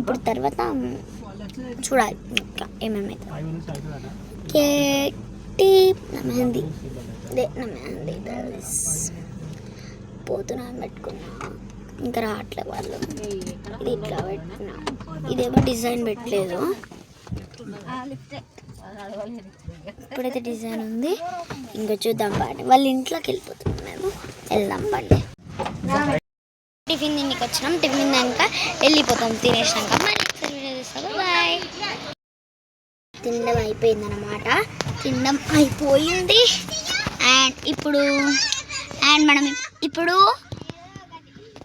ఇప్పుడు తర్వాత చూడాలి ఇంకా ఏమేమైతే కేటీ నా మెహందీ పోతున్నా పెట్టుకున్నా ఇంకా రావట్లే వాళ్ళు. ఇది ఇట్లా పెట్టినా, ఇదేమో డిజైన్ పెట్టలేదు. ఇప్పుడైతే డిజైన్ ఉంది. ఇంకా చూద్దాం పండి, వాళ్ళ ఇంట్లోకి వెళ్ళిపోతున్నాం మేము. వెళ్దాం పండి. టిఫిన్ తిండికి వచ్చినాం. టిఫిన్ తిన్నాక వెళ్ళిపోతాం. తినేసినాక మరి వీడియో చూస్తాం. బాయ్. తినడం అయిపోయిందన్నమాట. తినడం అయిపోయింది. అండ్ మనం ఇప్పుడు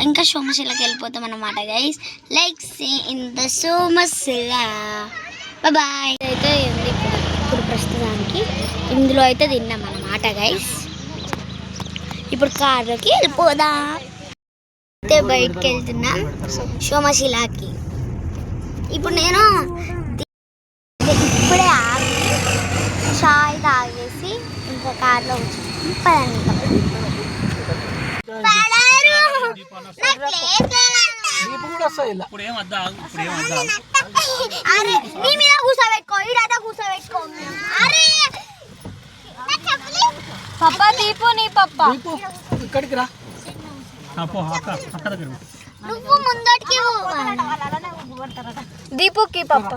ఇంకా సోమశిలకి వెళ్ళిపోతాం అన్నమాట guys. Like see in the Somasila. Bye. అయితే ఇప్పుడు ప్రస్తుతానికి ఇందులో అయితే తిన్నాం అన్నమాట గైస్. ఇప్పుడు కార్లోకి వెళ్ళిపోదాం. అయితే బయటకు వెళ్తున్నాం సోమశిలకి. ఇప్పుడు నేను ఇప్పుడే ఆగి చాయ్ తాగేసి ఇంకా కార్లో పప్పా దీపు నీ పప్పా ఇక్కడికి రా. నువ్వు ముందటికి దీపుకి పప్ప